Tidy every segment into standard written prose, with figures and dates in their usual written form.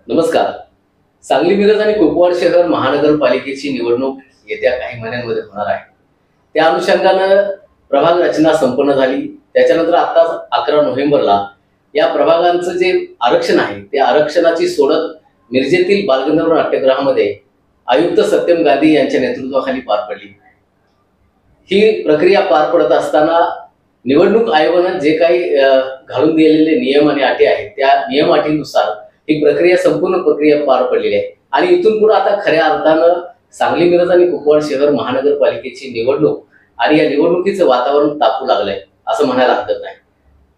नमस्कार. सांगली मिरज आणि कुपवाड शहर महानगरपालिकेची निवडणूक येत्या काही महिन्यांमध्ये होणार आहे. त्या अनुषंगानं प्रभाग रचना संपन्न झाली. त्याच्यानंतर आता 11 नोव्हेंबरला या प्रभागांचं जे आरक्षण आहे त्या आरक्षणाची सोडत मिरजेतील बालगंधर्व नाट्यगृहामध्ये आयुक्त सत्यम गांधी यांच्या नेतृत्वाखाली पार पडली. ही प्रक्रिया पार पडत असताना निवडणूक आयोगानं जे काही घालून दिलेले नियम आणि अटी आहेत त्या नियम अटीनुसार ही प्रक्रिया संपूर्ण प्रक्रिया पार पडलेली आहे. आणि इथून पुढे आता खऱ्या अर्थानं सांगली मिरज आणि कुपवाड शहर महानगरपालिकेची निवडणूक आणि या निवडणुकीचं वातावरण तापू लागलंय असं म्हणायला हरकत नाही.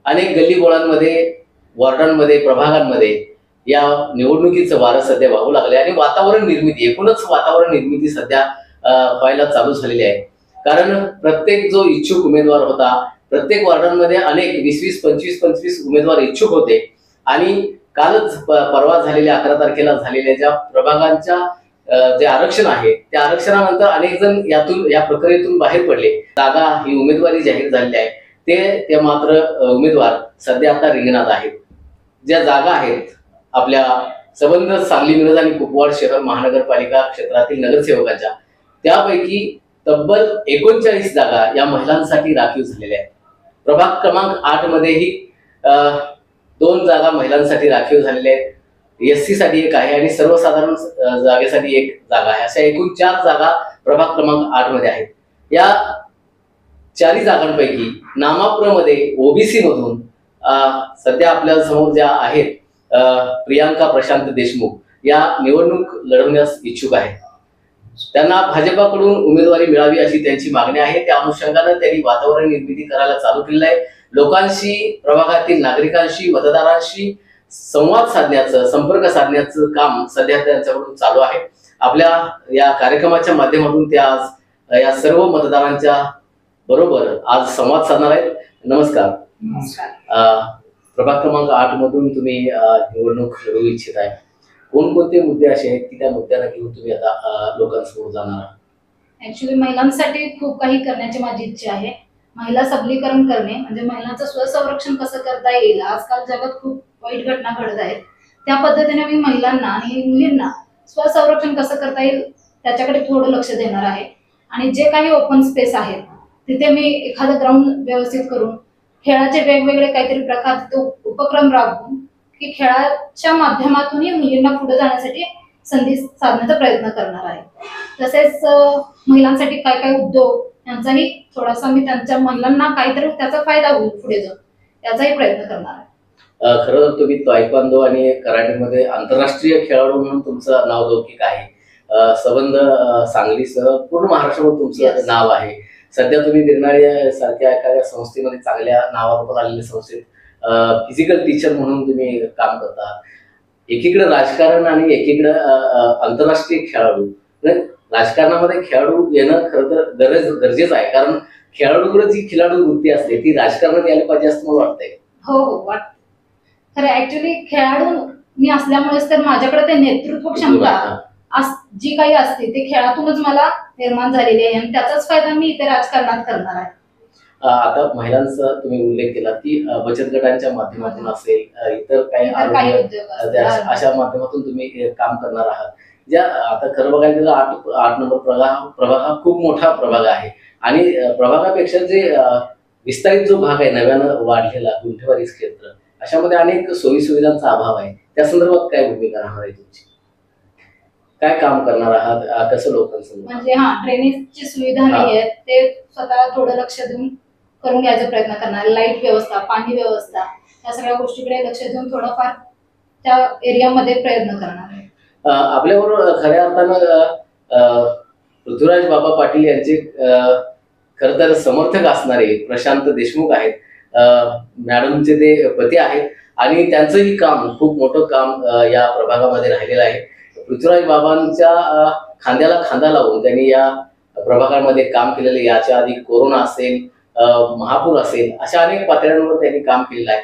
अनेक गल्लीबोळांमध्ये, वॉर्डांमध्ये, प्रभागांमध्ये या निवडणुकीचं वारं सध्या वाहू लागलंय आणि वातावरण निर्मिती, एकूणच वातावरण निर्मिती सध्या व्हायला चालू झालेली आहे. कारण प्रत्येक जो इच्छुक उमेदवार होता, प्रत्येक वॉर्डांमध्ये अनेक 20-20, 25-25 उमेदवार इच्छुक होते. आणि कालच परवा झालेल्या 11 तारखेला झालेल्या ज्या प्रभागांच्या जे आरक्षण आहे त्या आरक्षणानंतर अनेक जण या प्रक्रियेतून बाहेर पडले. जागा ही उमेदवारी जाहीर झालेली आहे ते मात्र उमेदवार सध्या आता रिंगणात आहेत. ज्या जागा आहेत आपल्या संबंध सांगली मिरज आणि कुपवाड शहर महानगरपालिका क्षेत्रातील नगरसेवकांच्या, त्यापैकी तब्बल 39 जागा या महिलांसाठी राखीव झालेल्या आहेत. प्रभाग क्रमांक 8 मध्येही 2 जागा महिलांसाठी राखीव झालेल्या आहेत. SC साठी एक आहे आणि सर्वसाधारण जागेसाठी एक जागा आहे. अशा एकूण 4 जागा प्रभाग क्रमांक 8 मध्ये आहेत. या 4 जागांपैकी नामापुरामध्ये OBC मधून सध्या आपल्या समोर ज्या आहेत प्रियांका प्रशांत देशमुख या निवडणूक लढवण्यास इच्छुक आहेत. त्यांना भाजपाकडून उमेदवारी मिळावी अशी त्यांची मागणी आहे. त्या अनुषंगाने त्यांनी वातावरण निर्मिती करायला चालू केलेलं आहे. लोकांशी, प्रभागातील नागरिकांशी, मतदारांशी संवाद साधण्याचं, संपर्क साधण्याचं काम सध्या त्यांच्याकडून चालू आहे. आपल्या या कार्यक्रमाच्या माध्यमातून ते आज या सर्व मतदारांच्या बरोबर आज संवाद साधणार आहेत. नमस्कार. प्रभाग क्रमांक 8 मधून तुम्ही निवडणूक लढवू इच्छित आहे. कोणकोणते मुद्दे असे आहेत की त्या मुद्द्यांना घेऊन तुम्ही आता लोकांसमोर जाणार आहात? ऍक्च्युली महिलांसाठी खूप काही करण्याची माझी इच्छा आहे. महिला सबलीकरण करणे म्हणजे महिलांचं स्वसंरक्षण कसं करता येईल. आजकाल जगात खूप वाईट घटना घडत आहेत. त्या पद्धतीने मी महिलांना आणि मुलींना स्वसंरक्षण कसं करता येईल त्याच्याकडे थोडं लक्ष देणार आहे. आणि जे काही ओपन स्पेस आहेत तिथे मी एखादं ग्राउंड व्यवस्थित करून खेळाचे वेगवेगळे काहीतरी प्रकार उपक्रम राबवून की खेळाच्या माध्यमातूनही मुलींना पुढे जाण्यासाठी संधी साधण्याचा प्रयत्न करणार आहे. तसेच महिलांसाठी काय काय उद्योग यांचाही थोडासा मी त्यांच्या महिलांना काहीतरी त्याचा फायदा होईल पुढे जाऊन याचाही प्रयत्न करणार आहे. खरं तर तुम्ही तायक्वांदो आणि कराटेमध्ये आंतरराष्ट्रीय खेळाडू म्हणून तुमचं नाव लौकिक आहे. संबंध सांगलीसह पूर्ण महाराष्ट्रावर तुमचं नाव आहे. सध्या तुम्ही बिरनाळे सारख्या एखाद्या संस्थेमध्ये चांगल्या नावावर आलेल्या संस्थेत फिजिकल टीचर म्हणून तुम्ही काम करता. एकीकडे राजकारण आणि एकीकडे आंतरराष्ट्रीय खेळाडू. राजकारणामध्ये खेळाडू येणं खरं तर गरजेचं आहे. कारण खेळाडूकडे जी खिलाडू वृत्ती असते ती राजकारणात यायला पाहिजे असं मला वाटतंय. हो वाटतं. खरं ऍक्च्युली खेळाडू मी असल्यामुळेच तर माझ्याकडे ते नेतृत्व क्षमता जी काही असते ते खेळातूनच मला निर्माण झालेली आहे आणि त्याचाच फायदा मी इथे राजकारणात करणार आहे. आता महिलांचा तुम्ही उल्लेख केला की बचत गटांच्या माध्यमातून असेल, इतर काही अशा माध्यमातून तुम्ही काम करणार आहात. ज्या आता खरं बघायला गेलं 8 नंबर प्रभाग हा खूप मोठा प्रभाग आहे आणि प्रभागापेक्षा जे विस्तारित जो भाग आहे नव्यानं वाढलेला गुंठेवारी क्षेत्र, अशामध्ये अनेक सोयी सुविधांचा अभाव आहे. त्या संदर्भात काय भूमिका राहणार आहे तुमची? काय काम करणार आहात? कसं लोकांसमोर म्हणजे ड्रेनेजची सुविधा नाही आहे ते स्वतः थोडं लक्ष देऊन करून घ्यायचा प्रयत्न करणार. लाईट व्यवस्था, पाणी व्यवस्था या सगळ्या गोष्टीकडे लक्ष देऊन थोडंफार त्या एरियामध्ये प्रयत्न करणार आहे. आपल्याबरोबर खऱ्या अर्थानं पृथ्वीराज बाबा पाटील यांचे खर तर समर्थक असणारे प्रशांत देशमुख आहेत. मॅडमचे ते पती आहेत आणि त्यांचंही काम, खूप मोठं काम या प्रभागामध्ये राहिलेलं आहे. पृथ्वीराज बाबांच्या खांद्याला खांदा लावून त्यांनी या प्रभागामध्ये काम केलेलं. याच्या आधी कोरोना असेल, महापूर असेल, अशा अनेक पातळ्यांवर त्यांनी काम केलेलं आहे.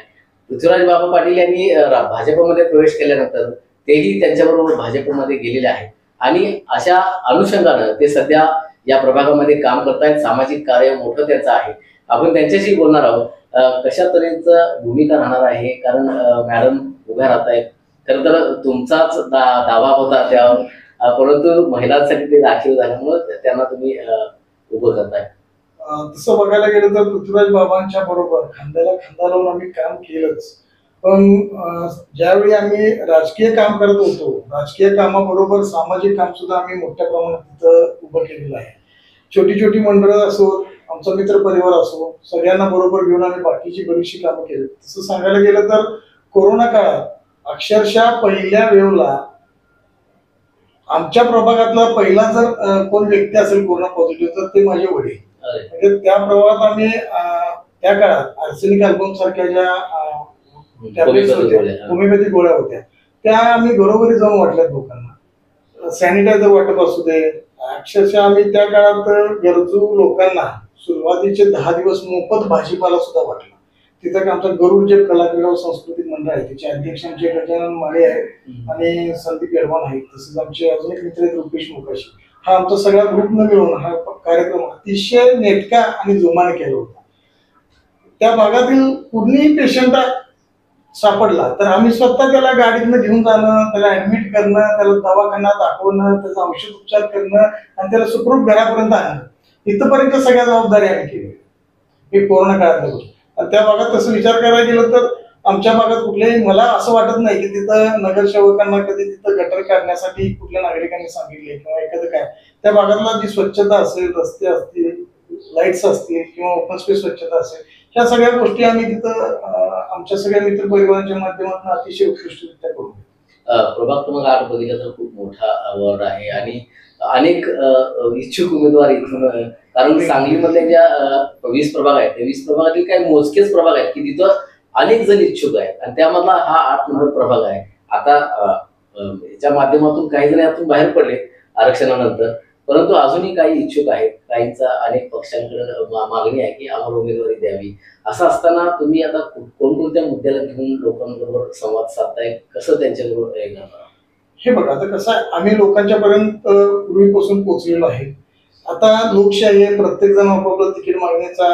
पृथ्वीराज बाबा पाटील यांनी भाजपमध्ये प्रवेश केल्यानंतर तेही त्यांच्याबरोबर भाजपमध्ये गेलेले आहेत आणि अशा अनुषंगानं ते सध्या या प्रभागामध्ये काम करतायत. सामाजिक कार्य मोठं त्यांचं आहे. आपण त्यांच्याशी बोलणार आहोत. कशा तऱ्हेचं भूमिका राहणार आहे, कारण मॅडम उभ्या राहत आहेत. खर तर तुमचाच दावा होता त्यावर, परंतु महिलांसाठी ते राखीव झाल्यामुळे त्यांना तुम्ही उभं करताय. तसं बघायला गेलं तर पृथ्वीराज बाबांच्या बरोबर खांद्याला खांदा लावून आम्ही काम केलंच. पण ज्यावेळी आम्ही राजकीय काम करत होतो, राजकीय कामाबरोबर सामाजिक काम सुद्धा आम्ही मोठ्या प्रमाणात तिथं उभं केलेलं आहे. छोटी छोटी मंडळं असो, आमचा मित्र परिवार असो, सगळ्यांना बरोबर घेऊन आम्ही बाकीची बरीचशी कामं केली. तसं सांगायला गेलं तर कोरोना काळात अक्षरशः पहिल्या वेळेला आमच्या प्रभागातला पहिला जर कोण व्यक्ती असेल कोरोना पॉझिटिव्ह तर ते माझे वडील. म्हणजे त्या प्रभागात आम्ही त्या काळात आर्सेनिक अल्बम सारख्या ज्या होमिओपॅथिक गोळ्या होत्या त्या आम्ही घरोघरी जाऊन वाटल्यात लोकांना. सॅनिटायझर वाटप असू दे, अक्षरशः आम्ही त्या काळात गरजू लोकांना सुरुवातीचे 10 दिवस मोफत भाजीपाला सुद्धा वाटला. तिथं आमचा गरुड जे कलाक्रीडा सांस्कृतिक मंडळ आहे त्याचे अध्यक्ष आमचे गजानन माळे आहेत आणि संदीप येडवान आहेत. तसंच आमचे अजून एक मित्र आहेत रुपेश मुकाशी. हा आमचा सगळ्या ग्रुपनं मिळून हा कार्यक्रम अतिशय नेटका आणि जोमाने केला होता. त्या भागातील कुठलीही पेशंट सापडला तर आम्ही स्वतः त्याला गाडीतनं घेऊन जाणं, त्याला ऍडमिट करणं, त्याला दवाखाना दाखवणं, त्याचा औषध उपचार करणं आणि त्याला सुखरूप घरापर्यंत आणणं, इथपर्यंत सगळ्या जबाबदारी आम्ही केली. हे कोरोना काळातल्या गोष्टी. आणि त्या भागात तसं विचार करायला गेलं तर आमच्या भागात कुठल्याही, मला असं वाटत नाही की तिथं नगरसेवकांना कधी तिथं गटर काढण्यासाठी कुठल्या नागरिकांनी सांगितले किंवा एखादं काय. त्या भागातला जी स्वच्छता असेल, रस्ते असतील, लाईट्स असतील किंवा ओपन स्पेस स्वच्छता असेल, ह्या सगळ्या गोष्टी आम्ही तिथं आमच्या सगळ्या मित्र परिवारांच्या माध्यमातून अतिशय उत्कृष्टरित्या करू. प्रभाग क्रमांक 8 बघितलं तर खूप मोठा वॉर्ड आहे आणि अनेक इच्छुक उमेदवार इथून, कारण सांगलीमधल्या ज्या 20 प्रभाग आहेत त्या 20 प्रभागातील काही मोजकेच प्रभाग आहेत की तिथं अनेक जण इच्छुक आहेत आणि त्यामधला हा 8 नंबर प्रभाग आहे. आता याच्या माध्यमातून काही जण यातून बाहेर पडले आरक्षणानंतर, परंतु अजूनही काही इच्छुक आहेत. काहींचा अनेक पक्षांकडे मागणी आहे की आम्हाला उमेदवारी द्यावी. असं असताना तुम्ही आता कोणकोणत्या मुद्द्याला घेऊन लोकांबरोबर संवाद साधताय, कसं त्यांच्याबरोबर हे करणार? हे बघा, आता कसं आहे, आम्ही लोकांच्या पर्यंत पूर्वीपासून पोहोचलेलो आहे. आता लोकशाही आहे, प्रत्येक जण आपापलं तिकीट मागण्याचा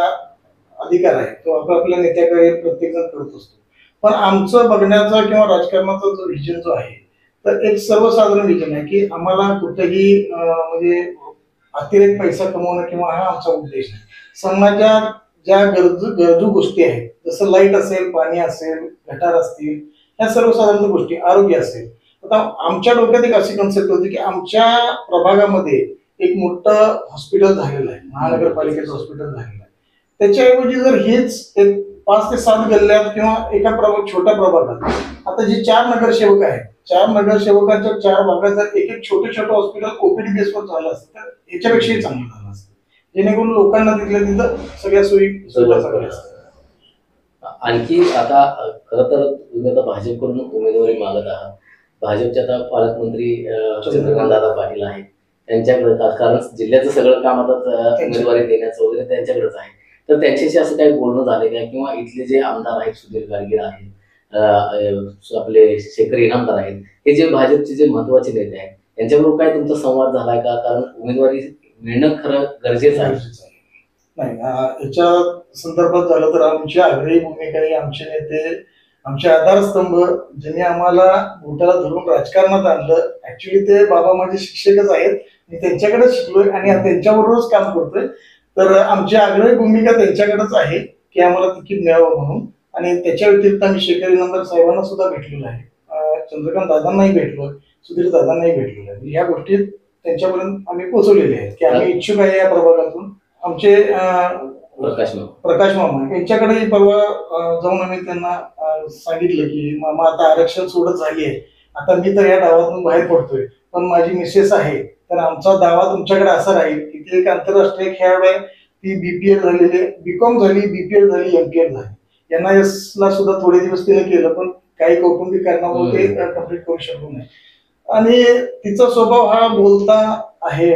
अधिकार आहे, तो आपापल्या नेत्याकडे प्रत्येक जण करत असतो. पण आमचं बघण्याचा किंवा राजकारणाचा जो व्हिजन जो आहे तर एक सर्वसाधारण व्हिजन आहे की आम्हाला कुठेही म्हणजे अतिरेक पैसा कमवणं किंवा हा आमचा उद्देश नाही. समाजात ज्या गरजू गोष्टी आहेत, जसं लाईट असेल, पाणी असेल, गटार असतील, ह्या सर्वसाधारण गोष्टी, आरोग्य असेल. आता आमच्या डोक्यात एक अशी कन्सेप्ट होती की आमच्या प्रभागामध्ये एक मोठं हॉस्पिटल झालेलं आहे, महानगरपालिकेचं हॉस्पिटल झालेलं आहे. त्याच्याऐवजी जर हेच एक 5 ते 7 गल्ल्यात किंवा एका छोट्या प्रभागात आता जे 4 नगरसेवक आहेत, 4 नगरसेवकांच्या 4 भागात जर एक छोटे हॉस्पिटल ओपीडी बेसवर झालं असतं तर याच्यापेक्षाही चांगलं झालं असतं, जेणेकरून लोकांना तिथल्या तिथं सगळ्या सोयी सुविधा असतात. आणखी आता खरं तर तुम्ही आता भाजपकडून उमेदवारी मागत आहात. भाजपचे आता पालकमंत्री चंद्रकांत दादा पाटील आहेत, त्यांच्याकडे, कारण जिल्ह्याचं सगळं काम आता उमेदवारी देण्याचं वगैरे त्यांच्याकडेच आहे. तर त्यांच्याशी असं काही बोलणं झालं का? किंवा इथले जे आमदार आहेत, सुधीर गाडगीळ आहेत, आपले शेखर इनामदार आहेत, हे जे भाजपचे जे महत्वाचे नेते आहेत, यांच्याबरोबर काय तुमचा संवाद झालाय का? कारण उमेदवारी मिळणं खरं गरजेचं आहे. नाही, याच्या संदर्भात झालं तर आमची आग्रही भूमिका आहे. आमचे नेते, आमचे आधारस्तंभ, ज्यांनी आम्हाला बोटाला धरून राजकारणात आणलं, ऍक्च्युली ते बाबा माझे शिक्षकच आहेत. मी त्यांच्याकडेच शिकलोय आणि त्यांच्याबरोबरच काम करतोय. तर आमची आग्रही भूमिका त्यांच्याकडेच आहे की आम्हाला तिकीट मिळावं म्हणून. आणि त्याच्या व्यतिरिक्त आम्ही शेखर इनामदार साहेबांना सुद्धा भेटलेलो आहे, चंद्रकांत दादांनाही भेटलोय, सुधीर दादांनाही भेटलेलो आहे. ह्या गोष्टीत त्यांच्यापर्यंत आम्ही पोहोचवलेले आहेत की आम्ही इच्छुक आहे या प्रभागातून. आमचे प्रकाश मामा यांच्याकडे परवा जाऊन आम्ही त्यांना सांगितलं की मामा आता आरक्षण सोडत झाली आहे, आता मी तर या डावातून बाहेर पडतोय, पण माझी मिसेस आहे, तर आमचा दावा तुमच्याकडे असा राहील की ती एक आंतरराष्ट्रीय खेळाडू आहे, ती बीपीएल झालेली, बीकॉम झाली, बीपीएल झाली, एमपीएल झाली. NIS ला सुद्धा थोडे दिवस तिने केलं, पण काही कौटुंबिक कारणामुळे ते कम्प्लीट करू शकलो नाही. आणि तिचा स्वभाव हा बोलता आहे,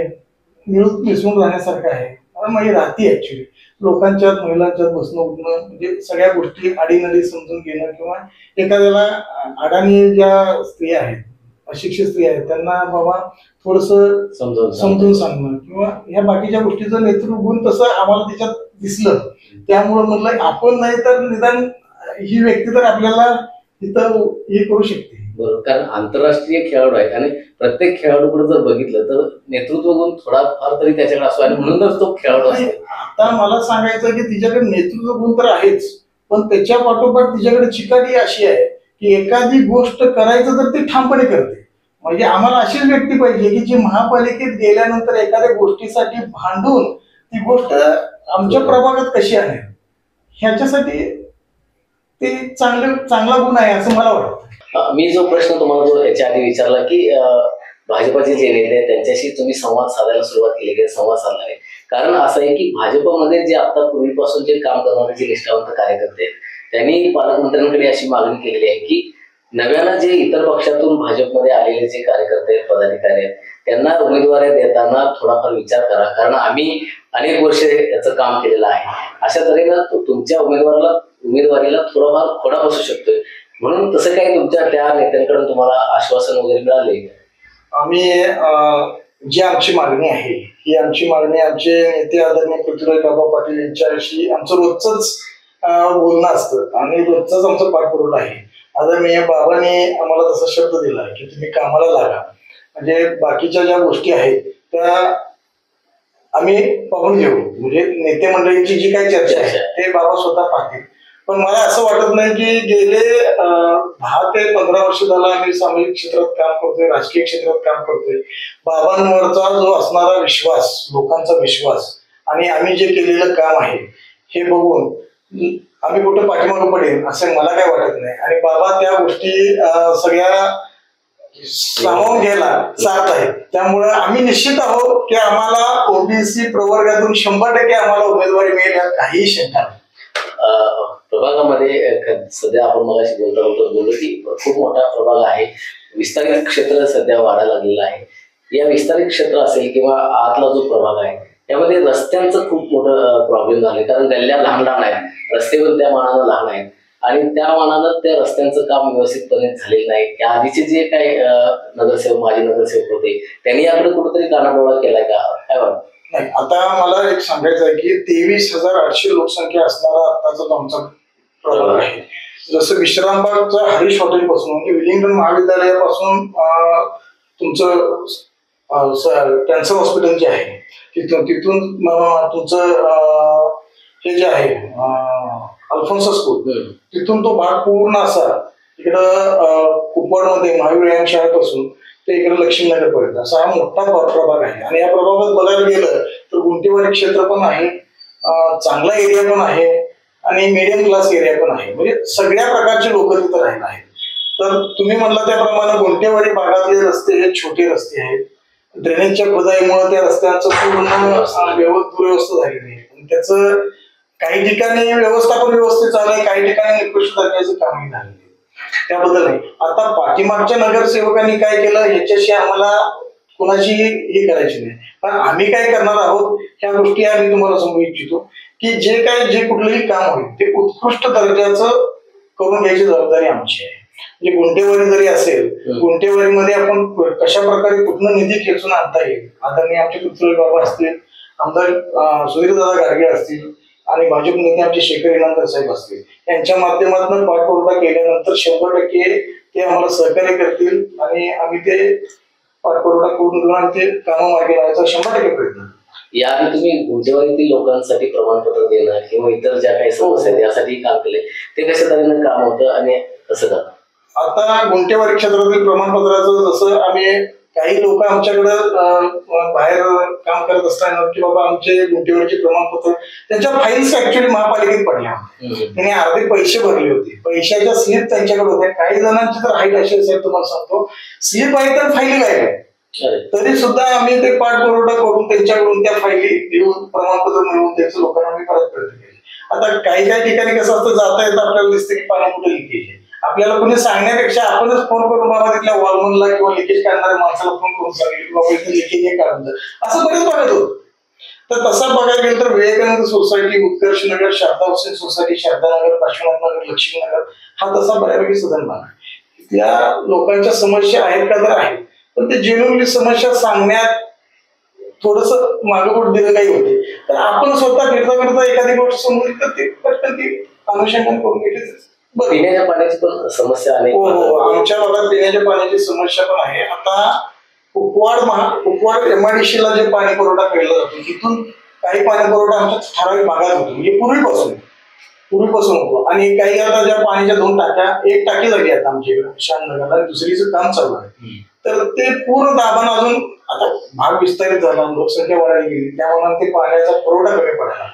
मिसळून राहण्यासारखा आहे. माझी राहती ऍक्च्युली लोकांच्यात, महिलांच्यात बसणं उठणं, म्हणजे सगळ्या गोष्टी आडीनडी समजून घेणं, किंवा एखाद्याला अडाणी ज्या स्त्रिया आहेत, अशिक्षित स्त्रिया आहेत, त्यांना बाबा थोडस समजून सांगणं, किंवा ह्या बाकीच्या गोष्टीचं नेतृत्व गुण तसं आम्हाला त्याच्यात दिसलं. त्यामुळे म्हणलं आपण नाही तर निदान ही व्यक्ती तर आपल्याला तिथं हे करू शकते, बरोबर, कारण आंतरराष्ट्रीय खेळाडू आहेत आणि प्रत्येक खेळाडूकडे जर बघितलं तर नेतृत्व गुण थोडाफार तरी त्याच्याकडे असतो आणि म्हणूनच तो खेळाडू असतो. आता मला सांगायचं की तिच्याकडे नेतृत्व गुण तर आहेच, पण त्याच्या पाठोपाठ तिच्याकडे चिकाटी अशी आहे की एखादी गोष्ट करायचं तर ती ठामपणे करते. म्हणजे आम्हाला अशीच व्यक्ती पाहिजे की जी महापालिकेत गेल्यानंतर एखाद्या गोष्टीसाठी भांडून ती गोष्ट आमच्या प्रभागात कशी आणेल ह्याच्यासाठी ते चांगला गुण आहे असं मला वाटतं. मी जो प्रश्न तुम्हाला जो याच्या आधी विचारला की भाजपचे जे नेते आहेत त्यांच्याशी तुम्ही संवाद साधायला सुरुवात केली की संवाद साधला आहे, कारण असं आहे की भाजपमध्ये जे आता पूर्वीपासून जे काम करणारे जे निष्ठावंत कार्यकर्ते आहेत त्यांनी पालकमंत्र्यांकडे अशी मागणी केलेली आहे की नव्यानं जे इतर पक्षातून भाजपमध्ये आलेले जे कार्यकर्ते आहेत, पदाधिकारी आहेत, त्यांना उमेदवारी देताना थोडाफार विचार करा, कारण आम्ही अनेक वर्ष याचं काम केलेलं आहे. अशा तऱ्हेनं तुमच्या उमेदवारीला थोडाफार खोडा बसू शकतोय. म्हणून तसं काही तुमच्या त्या नेत्यांकडून तुम्हाला आश्वासन वगैरे मिळाले? आम्ही जी आमची मागणी आहे ही आमची मागणी आमचे नेते आदरणीय पृथ्वीराज बाबा पाटील यांच्याशी आमचं रोजच बोलणं असतं आणि रोजच आमचा पाठपुरावा आहे. आदरणीय बाबांनी आम्हाला तसा शब्द दिला की तुम्ही कामाला लागा, म्हणजे बाकीच्या ज्या गोष्टी आहेत त्या आम्ही पाहून घेऊ, म्हणजे नेते मंडळींची जी काही चर्चा आहे ते बाबा स्वतः पाहतील. पण मला असं वाटत नाही की गेले 10 ते 15 वर्ष झालं आम्ही सामाजिक क्षेत्रात काम करतोय, राजकीय क्षेत्रात काम करतोय. बाबांवरचा जो असणारा विश्वास, लोकांचा विश्वास आणि आम्ही जे केलेलं काम आहे हे बघून आम्ही कुठं पाठीमागं पडेल असं मला काय वाटत नाही. आणि बाबा त्या गोष्टी सगळ्या सामावून घ्यायला साथ आहेत. त्यामुळे आम्ही निश्चित आहोत की आम्हाला ओबीसी प्रवर्गातून 100% आम्हाला उमेदवारी मिळेल यात काहीही शंका नाही. प्रभागामध्ये सध्या आपण मगाशी बोललो की खूप मोठा प्रभाग आहे, विस्तारित क्षेत्र सध्या वाढायला लागलेलं आहे. या विस्तारित क्षेत्र असेल किंवा आतला जो प्रभाग आहे त्यामध्ये रस्त्यांचं खूप मोठं प्रॉब्लेम झाले, कारण गल्ल्या लहान लहान आहेत, रस्ते पण त्या मानानं लहान आहेत आणि त्या मानानं त्या रस्त्यांचं काम व्यवस्थितपणे झालेलं नाही. या आधीचे जे काही नगरसेवक, माजी नगरसेवक होते त्यांनी याकडे कुठेतरी कानाडोळा केलाय का, काय वाटतं? नाही, आता मला एक सांगायचं आहे की 23,800 लोकसंख्या असणारा आताचा आमचा प्रभाग आहे. जसं विश्रामबागचा हरीश हॉटेल पासून म्हणजे विलिंग्टन महाविद्यालयापासून तुमचं कॅन्सर हॉस्पिटल जे आहे तिथून तुमचं हे जे आहे अल्फोन्सा स्कूल, तिथून तो भाग पूर्ण असा इकडं कुपवाडमध्ये महावीर व्यायाम शाळेपासून ते इकडे लक्ष्मीनगर पर्यंत असा हा मोठा प्रभाग आहे. आणि या प्रभागात बघायला गेलं तर गुंटेवाडी क्षेत्र पण आहे, चांगला एरिया पण आहे आणि मीडियम क्लास एरिया पण आहे, म्हणजे सगळ्या प्रकारचे लोक तिथं राहिला आहेत. तर तुम्ही म्हणला त्याप्रमाणे गुंटेवाडी भागातले रस्ते हे छोटे रस्ते आहेत, ड्रेनेजच्या खुदाईमुळे त्या रस्त्यांचं पूर्ण दुर्व्यवस्था झालेली आहे. त्याचं काही ठिकाणी व्यवस्थापन व्यवस्थित चालू आहे, काही ठिकाणी निकृष्ट दर्जाचं कामही झालेलं आहे, त्याबद्दल नाही. आता पाठीमागच्या नगरसेवकांनी काय केलं ह्याच्याशी आम्हाला कोणाची हे करायची नाही, पण आम्ही काय करणार आहोत ह्या गोष्टी आम्ही तुम्हाला सांगू इच्छितो की जे कुठलंही काम होईल ते उत्कृष्ट दर्जाचं करून घ्यायची जबाबदारी आमची आहे. म्हणजे गुंटेवारी जरी असेल, गुंटेवारीमध्ये आपण कशा प्रकारे कुठनं निधी खेचून आणता येईल, आदरणीय आमचे पृथ्वीराज बाबा असतील, आमदार सुधीरदादा गाडगे असतील आणि भाजप नेते आमचे शेखर इनामदार साहेब असतील, यांच्या माध्यमातून पाठपुरावा केल्यानंतर 100% ते आम्हाला सहकार्य करतील आणि आम्ही ते पाठपुरावा करून ते कामं मार्गी लावायचा 100% प्रयत्न. याआधी तुम्ही गुंटेवारीतील लोकांसाठी प्रमाणपत्र देणं किंवा इतर ज्या काही समस्या आहेत यासाठी काम केले, ते कशा तऱ्हेनं काम होतं आणि कसं करतं? आता गुंटेवारी क्षेत्रातील प्रमाणपत्राचं जसं आम्ही काही लोक आमच्याकडं बाहेर काम करत असताना की बाबा आमचे गुंटेवारीचे प्रमाणपत्र त्यांच्या फाईल्स ऍक्च्युअली महापालिकेत पडल्या, त्यांनी अर्धे पैसे भरले होते, पैशाच्या स्लिप त्यांच्याकडे होत्या. काही जणांची तर हाईट अशी असेल, तुम्हाला सांगतो स्लिप आहे तर फाईल काय आहे, तरी सुद्धा आम्ही ते पाठपुरावा करून त्यांच्याकडून त्या फाईली घेऊन प्रमाणपत्र मिळवून त्यांचं लोकांना आम्ही परत प्रयत्न केले. आता काही काही ठिकाणी कसं असतं, जाता येतं आपल्याला दिसतं की पाणी कुठे लिकेज आहे, आपल्याला कोणी सांगण्यापेक्षा आपणच फोन करून बाबा तिथल्या वॉलमनला किंवा लिकेज काढणाऱ्या माणसाला फोन करून सांगितलं बाबा इथे लिकेज हे काढून असं बरेच बघत होतं. तर तसा बघायला गेलं तर विवेकानंद सोसायटी, उत्कर्ष नगर, शारदा हुसेन सोसायटी, शारदानगर, काशीनाथ नगर, लक्ष्मीनगर हा तसा बऱ्यापैकी सदन भाग आहे. त्या लोकांच्या समस्या आहेत का तर आहेत, पण ते जेन्युइनली समस्या सांगण्यात थोडस मागेपुढे दिलं काही होते. तर आपण स्वतः फिरता एखादी गोष्ट समोर तर ते पटकन ती अनुषंगाने करून घेतलीच. बरं. पिण्याच्या पाण्याची पण समस्या अनेक हो आमच्या भागात पिण्याच्या पाण्याची समस्या पण आहे. आता कुपवाड MIDC ला जे पाणी पुरवठा केला जातो तिथून काही पाणी पुरवठा आमच्या ठराविक भागात होतो, म्हणजे पूर्वीपासून होतो. आणि काही आता ज्या पाण्याच्या 2 टाक्या, एक टाकी झाली आता आमच्या इकडे शाननगरला आणि दुसरीचं काम चालू आहे. तर ते पूर्ण दाबानं अजून आता भाग विस्तारित झाला, लोकसंख्या वाढायला गेली, त्यामुळे ते पाण्याचा पुरवठा कमी पडायला.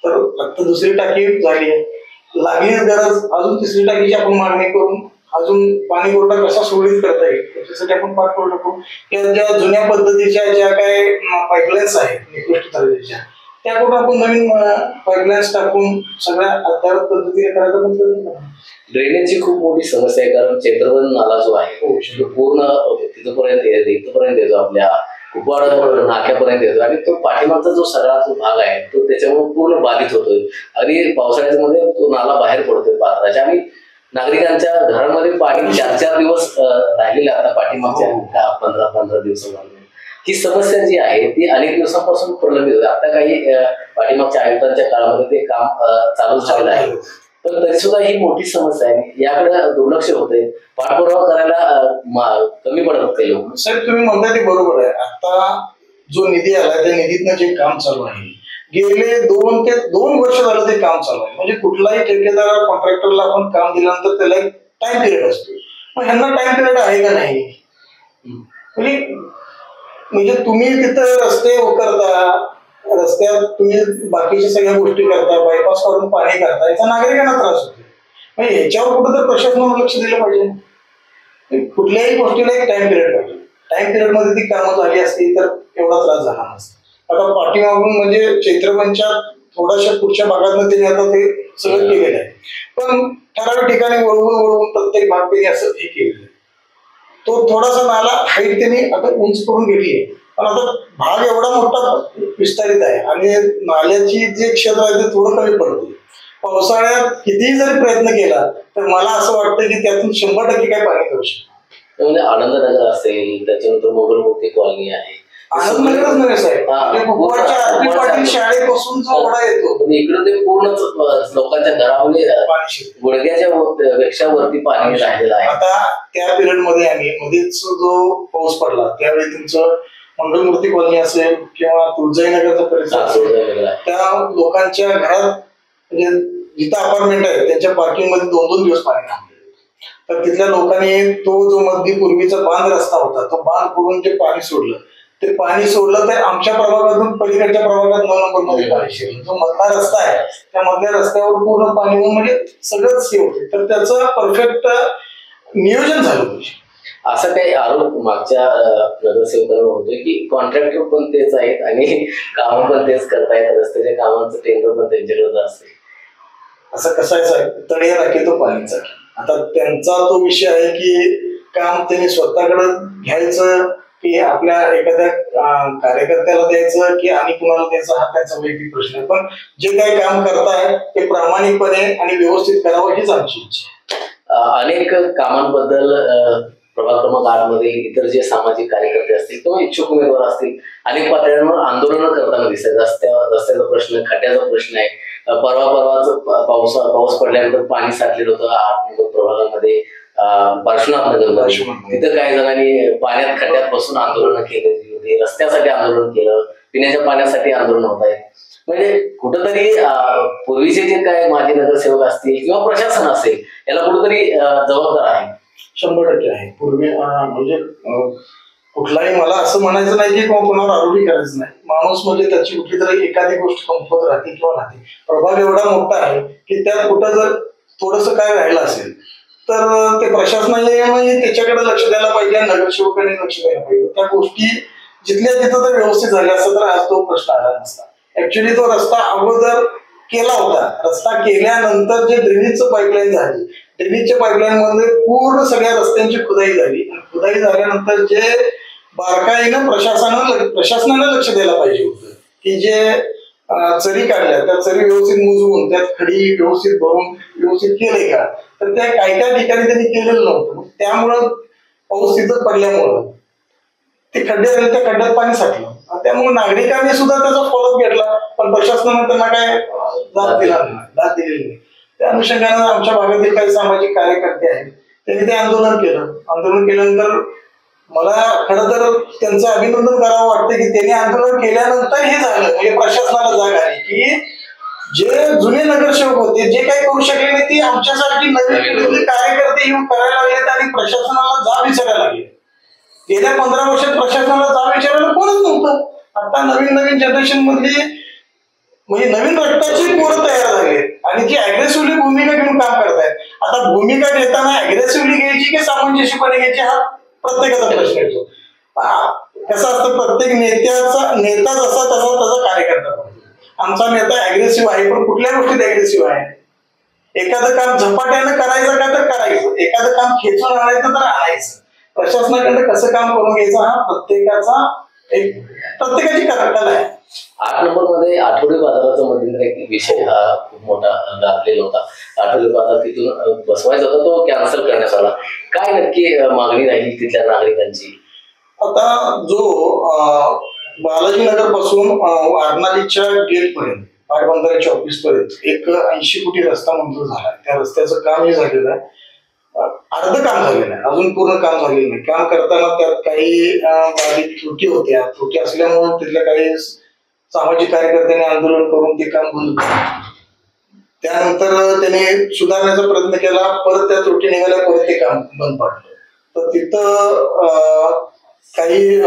तर आता दुसरी टाकी झाली आहे, लागली गरज अजून तिसरी टाकीची आपण मागणी करून अजून पाणी पुरवठा कसा सुरळीत करता येईल त्याच्यासाठी आपण पाठपुरावा करू. किंवा ज्या जुन्या पद्धतीच्या ज्या काही पाईपलाईन्स आहेत निकृष्ट दर्जाच्या त्याकडून आपण नवीन पाईपलाईन्स टाकून सगळ्या अद्ययावत पद्धतीने करायचा पण प्रयत्न करू. ड्रेनेजची खूप मोठी समस्या आहे, कारण चैत्रबन नाला जो आहे तो पूर्ण इथपर्यंत येतो, आपल्या कुपवाड नाक्यापर्यंत येतो आणि तो पाठीमागचा जो सगळा जो भाग आहे तो त्याच्यामुळे पूर्ण बाधित होतोय. आणि पावसाळ्याच्या मध्ये तो नाला बाहेर पडतोय पात्राच्या आणि नागरिकांच्या घरामध्ये पाणी 4-4 दिवस राहिलेलं आता पाठीमागच्या 15 दिवसांमध्ये. ही समस्या जी आहे ती अनेक दिवसांपासून प्रलंबित होती. आता काही पाठीमागच्या आयुक्तांच्या काळामध्ये ते काम चालू झालेलं आहे, पण तरी सुद्धा ही मोठी समस्या आहे. याकडे दुर्लक्ष होते, पाठपुरावा करायला कमी पडत ते लोक. साहेब तुम्ही म्हणताय ते बरोबर आहे. आता जो निधी आला त्या निधीतनं जे काम चालू आहे गेले 2 वर्ष झालं ते काम चालू आहे. म्हणजे कुठलाही ठेकेदार कॉन्ट्रॅक्टरला आपण काम दिल्यानंतर त्याला एक टाइम पिरियड असतो. मग ह्यांना टाइम पिरियड आहे का नाही? म्हणजे तुम्ही तिथं रस्ते करता, रस्त्यात तुम्ही बाकीच्या सगळ्या गोष्टी करता, बायपास काढून पाणी करता, याचा नागरिकांना त्रास होतो. म्हणजे ह्याच्यावर कुठं तर प्रशासनानं लक्ष दिलं पाहिजे. कुठल्याही गोष्टीला एक टाइम पिरियड पाहिजे. टाइम पिरियड मध्ये ती कामं झाली असती तर एवढा त्रास झाला नसता. आता पाठीमागून म्हणजे चैत्रबनच्या थोड्याशा पुढच्या भागातनं त्यांनी आता ते सगळं केलेलं आहे, पण ठराविक ठिकाणी वळवून प्रत्येक भाग त्यांनी असं हे केलेलं आहे. तो थोडासा नाला हाईट त्यांनी आता उंच करून घेतली आहे, पण आता भाग एवढा मोठा विस्तारित आहे आणि नाल्याची जे क्षेत्र आहे ते थोडं कमी पडते. पावसाळ्यात कितीही जरी प्रयत्न केला तर मला असं वाटतं की त्यातून 100% काय पाणी करू शकतो. म्हणजे आनंदनगर असेल, त्याच्यानंतर मोगलमूर्ती कॉलनी आहे, आनंदनगरच नव्हे साहेब, कुपवाडच्या आरपी पाटील शाळेपासून जो ओढा येतो इकडे ते पूर्ण लोकांच्या घरामध्ये गुडघ्याच्या पेक्षा वरती पाणी राहिलेलं आहे. आता त्या पिरियड मध्ये आम्ही मध्येच जो पाऊस पडला त्यावेळी तुमचं मंगलमूर्ती कॉलनी असेल किंवा तुळजाईनगरचा परिसर असेल, त्या लोकांच्या घरात म्हणजे जिथं अपार्टमेंट आहे त्यांच्या पार्किंग मध्ये 2-2 दिवस पाणी थांबले. तर तिथल्या लोकांनी तो जो मधली पूर्वीचा बांध रस्ता होता तो बांध फोडून जे पाणी सोडलं, ते पाणी सोडलं तर आमच्या प्रभागातून पलीकडच्या प्रभागात 9 नंबर मध्ये पाणी शिरलं. जो मधला रस्ता आहे त्या मधल्या रस्त्यावर पूर्ण पाणी होऊन म्हणजे सगळंच हे होते. तर त्याचं परफेक्ट नियोजन झालं पाहिजे. असं काही आरोप मागच्या नगरसेवकांवर होतोय की कॉन्ट्रॅक्टर पण तेच आहेत आणि काम पण तेच करतायत, रस्त्याच्या कामांचं टेंडर पण त्यांच्याकडे असते. असं कसं आहे साहेब, तळे राखे तो पाणीचा. आता त्यांचा तो विषय आहे की काम त्यांनी स्वतःकडे घ्यायचं की आपल्या एखाद्या कार्यकर्त्याला द्यायचं की आणि कुणाला द्यायचं, हा त्यांचा वैयक्तिक प्रश्न आहे. पण जे काही काम करताय ते प्रामाणिकपणे आणि व्यवस्थित करावं हीच आमची इच्छा. अनेक कामांबद्दल प्रभाग क्रमांक 8 मध्ये इतर जे सामाजिक कार्यकर्ते असतील किंवा इच्छुक उमेदवार असतील अनेक पातळ्यांवर आंदोलनं करताना दिसतात. रस्त्याचा प्रश्न, खड्ड्याचा प्रश्न आहे. परवाच पाऊस पडल्यानंतर पाणी साठलेलं होतं 8 नगर प्रभागामध्ये, पार्श्वनाथ नगरमध्ये. तिथं काही जणांनी पाण्यात खड्ड्यात बसून आंदोलनं केली होती, रस्त्यासाठी आंदोलन केलं, पिण्याच्या पाण्यासाठी आंदोलन होत आहे. म्हणजे कुठंतरी पूर्वीचे जे काय माजी नगरसेवक असतील किंवा प्रशासन असेल याला कुठंतरी जबाबदार आहे. 100% आहे. पूर्वी म्हणजे कुठलाही मला असं म्हणायचं नाही की कोणावर आरोपी करायचं नाही. माणूस म्हणजे त्याची कुठली तरी एखादी गोष्ट कमफत राहते किंवा राहते. प्रभाग एवढा मोठा आहे की त्यात कुठं जर थोडस काय राहिलं असेल तर ते प्रशासनाने त्याच्याकडे लक्ष द्यायला पाहिजे, नगरसेवकांनी लक्ष द्यायला पाहिजे. त्या गोष्टी जिथल्या तिथं जर व्यवस्थित झाल्या असं तर आज तो प्रश्न आला नसता. ऍक्च्युली तो रस्ता अगोदर केला होता. रस्ता केल्यानंतर जे ड्रेनेजचं पाईपलाईन झाली, ड्रेनेजच्या पाईपलाईन मध्ये पूर्ण सगळ्या रस्त्यांची खुदाई झाली. खुदाई झाल्यानंतर जे बारकाईनं प्रशासनानं लक्ष द्यायला पाहिजे होतं की जे चरी काढल्या त्या चरी व्यवस्थित मुजवून त्यात खडी व्यवस्थित भरून व्यवस्थित केले का, तर त्या काही ठिकाणी त्यांनी केलेलं नव्हतं. त्यामुळं पाऊस तिथं पडल्यामुळं ते खड्डे राहिले, त्या खड्ड्यात पाणी साठलं. त्यामुळे नागरिकांनी सुद्धा त्याचा फॉलोअप घेतला, पण प्रशासनाने त्यांना काय दाद दिलेली नाही. त्या अनुषंगाने आमच्या भागातील काही सामाजिक कार्यकर्ते आहेत त्यांनी ते आंदोलन केलं. आंदोलन केल्यानंतर मला खरं तर त्यांचं अभिनंदन करावं वाटतं की त्यांनी आंदोलन केल्यानंतर हे झालं, म्हणजे प्रशासनाला जाग आली की जे जुने नगरसेवक होते जे काही करू शकले नाही ते आमच्यासारखी नवीन पिढीतले कार्यकर्ते येऊन करायला लागलेत आणि प्रशासनाला जाब विचारायला लागले. गेल्या 15 वर्षात प्रशासनाला जाब विचारायला कोणच नव्हतं. आता नवीन नवीन जनरेशन मधली म्हणजे नवीन रक्ताची पोरं तयार झाली आणि जी अग्रेसिव्हली भूमिका घेऊन काम करतायत. आता भूमिका घेताना अग्रेसिव्हली घ्यायची की सामंजस्यपणे घ्यायची हा प्रत्येकाचा प्रश्न येतो. कसं असतं, प्रत्येक नेता जसा तसा कार्यकर्ता. आमचा नेता अग्रेसिव्ह आहे, पण कुठल्या गोष्टीत अग्रेसिव्ह आहे? एखादं काम झपाट्यानं करायचं का तर करायचं, एखादं काम खेचून आणायचं तर आणायचं. प्रशासनाकडे कसं काम करून घ्यायचं हा प्रत्येकाची कला आहे. 8 नंबर मध्ये आठवडे बाजाराचा मध्यंतरी एक विषय हा खूप मोठा गाजलेला होता. आठवडे बाजार तिथून बसवायचा होता, तो कॅन्सल करण्यात आला. काय नक्की मागणी राहिली तिथल्या नागरिकांची? आता जो बालाजीनगर पासून वारणालीच्या गेट पर्यंत पाटबंधाऱ्याच्या ऑफिस पर्यंत एक 80 कोटी रस्ता मंजूर झाला. त्या रस्त्याचं कामही झालेलं आहे, अर्ध काम झालेलं आहे, अजून पूर्ण काम झालेलं नाही. काम करताना त्यात काही बारीक त्रुटी होत्या. त्रुटी असल्यामुळे तिथल्या काही सामाजिक कार्यकर्त्यांनी आंदोलन करून ते काम बंद केलं. त्यानंतर त्यांनी सुधारण्याचा प्रयत्न केला, परत त्या त्रुटी निघाल्या, परत ते काम बंद पडलं. तर तिथं काही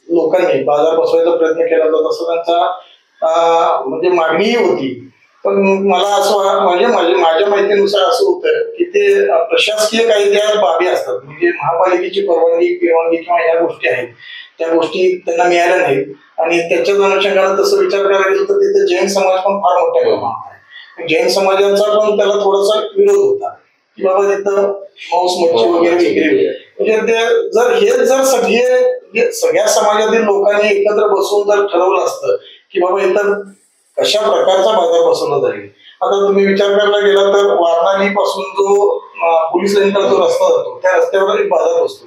लोकांनी बाजार बसवायचा प्रयत्न केला होता, तसं त्यांचा म्हणजे मागणीही होती. पण मला असं म्हणजे माझ्या माहितीनुसार असं होतं की ते प्रशासकीय काही ज्या बाबी असतात, म्हणजे महापालिकेची परवानगी किंवा ह्या गोष्टी आहेत, त्या गोष्टी त्यांना मिळाल्या नाहीत. आणि त्याच्याच अनुषंगाने तसं विचार करायला गेलं तर तिथे जैन समाज पण फार मोठ्या प्रमाणात आहे. जैन समाजाचा पण त्याला थोडासा विरोध होता की बाबा तिथं मांस मच्छी वगैरे विक्री, म्हणजे ते जर सगळ्या समाजातील लोकांनी एकत्र बसून जर ठरवलं असतं की बाबा इथं कशा प्रकारचा बाजार बसवला जाईल. आता तुम्ही विचार करायला गेला तर वारणाली पासून जो पोलीस लाईनचा जो रस्ता जातो त्या रस्त्यावर एक बाजार बसतो.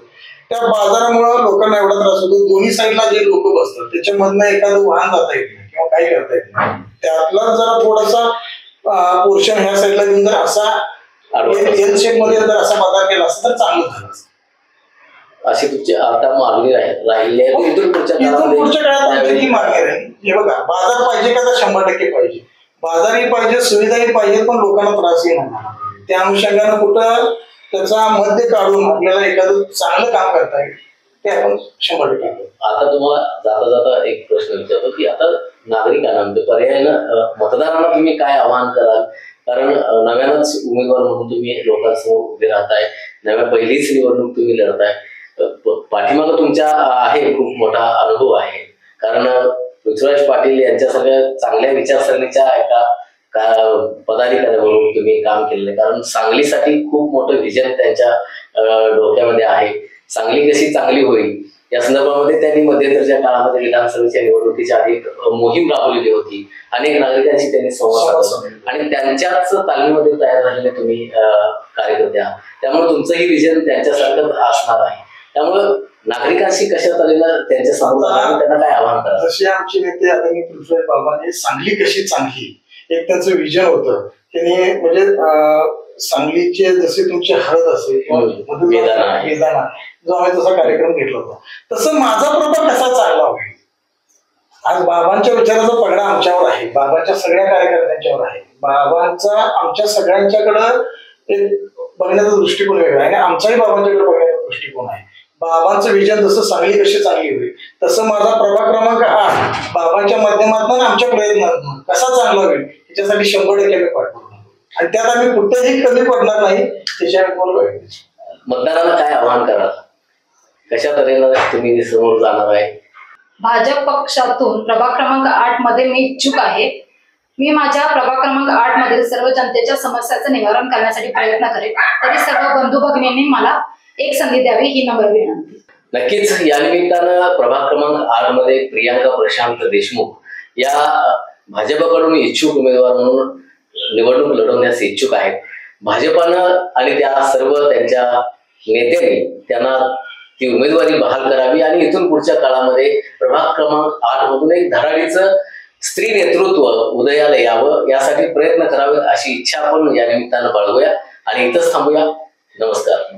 त्या बाजारामुळे लोकांना एवढा त्रास होतो, दोन्ही साईडला जे लोक बसतात त्याच्यामधनं एखादं वाहन जाता येत नाही किंवा काही करता येत नाही. त्यातला जरा थोडासा पोर्शन ह्या साईडला घेऊन जर असा एल शेप मध्ये जर असा बाजार केला असता तर चांगलं झालं असतं. अशी तुमची आता मागणी राहिली आहे? इथून पुढच्या काळात ही मागणी राहील. हे बघा, बाजार पाहिजे का तर 100% पाहिजे. बाजारही पाहिजे, सुविधाही पाहिजे, पण लोकांना त्रासही नाही. त्या अनुषंगानं कुठं त्याचा मध्य काढून आपल्याला एखादं चांगलं काम करता येईल ते आपण 100%. आता तुम्हाला जाता जाता एक प्रश्न विचारतो की आता नागरिकांना म्हणजे पर्यायानं मतदारांना तुम्ही काय आवाहन कराल? कारण नव्यानच उमेदवार म्हणून तुम्ही लोकांसमोर उभे राहताय, पहिलीच निवडणूक तुम्ही लढताय. पाठीमागं तुमच्या आहे खूप मोठा अनुभव आहे, कारण पृथ्वीराज पाटील यांच्या सगळ्या चांगल्या विचारसरणीच्या एका पदाधिकारी म्हणून तुम्ही काम केलेलं आहे. कारण सांगलीसाठी खूप मोठं व्हिजन त्यांच्या डोक्यामध्ये आहे. सांगली कशी चांगली होईल या संदर्भामध्ये त्यांनी मध्यंतरच्या काळामध्ये विधानसभेच्या निवडणुकीच्या आधी मोहीम राबवलेली होती. अनेक नागरिकांशी त्यांनी संवाद साधला आणि त्यांच्याच तालमीमध्ये तयार झालेले तुम्ही कार्यकर्ते आहात. त्यामुळे तुमचंही व्हिजन त्यांच्यासारखंच असणार आहे. त्यामुळं नागरिकांशी कशा तऱ्हेनं त्यांच्या समोर त्यांना काय आव्हान करा? जसे आमचे नेते आदरणीय पृथ्वीराज बाबांनी सांगली कशी चांगली एक त्यांचं विजन होतं. त्यांनी म्हणजे सांगलीचे जसे तुमचे हळद असेल किंवा वेदाना जो आम्ही तसा कार्यक्रम घेतला होता, तसं माझा प्रभाव कसा चांगला होईल. आज बाबांच्या विचाराचा पगडा आमच्यावर आहे, बाबांच्या सगळ्या कार्यकर्त्यांच्यावर आहे. बाबांचा आमच्या सगळ्यांच्याकडं एक बघण्याचा दृष्टिकोन वेगळा आहे आणि आमचाही बाबांच्याकडे बघण्याचा दृष्टिकोन आहे. बाबांचं विजन जसं सांगली कशी चांगली होईल तसं माझा प्रभाग क्रमांक 8 बाबांच्या माध्यमातून आमच्या प्रयत्नातून कसा चांगला होईल याच्यासाठी 100% आम्ही पाठवू आणि त्यात आम्ही कुठेही कमी पडणार नाही. त्याच्यामुळे मतदारांना काय आव्हान करा, कशा तऱ्हेनं तुम्ही समोर जाणार आहे? भाजप पक्षातून प्रभाग क्रमांक 8 मध्ये मी इच्छुक आहे. मी माझ्या प्रभाग क्रमांक 8 मधील सर्व जनतेच्या समस्याचं निवारण करण्यासाठी प्रयत्न करेन. तरी सर्व बंधू भगिनींनी मला एक संधी द्यावी ही नम्र विनंती. नक्कीच या निमित्तानं प्रभाग क्रमांक 8 मध्ये प्रियांका प्रशांत देशमुख या भाजपकडून इच्छुक उमेदवार म्हणून निवडणूक लढवण्यास इच्छुक आहेत. भाजपानं आणि त्या सर्व त्यांच्या नेत्यांनी त्यांना ती उमेदवारी बहाल करावी आणि इथून पुढच्या काळामध्ये प्रभाग क्रमांक 8 मधून एक धडाडीचं स्त्री नेतृत्व उदयाला यावं यासाठी प्रयत्न करावे अशी इच्छा आपण या निमित्तानं बाळगूया आणि इथंच थांबूया. नमस्कार.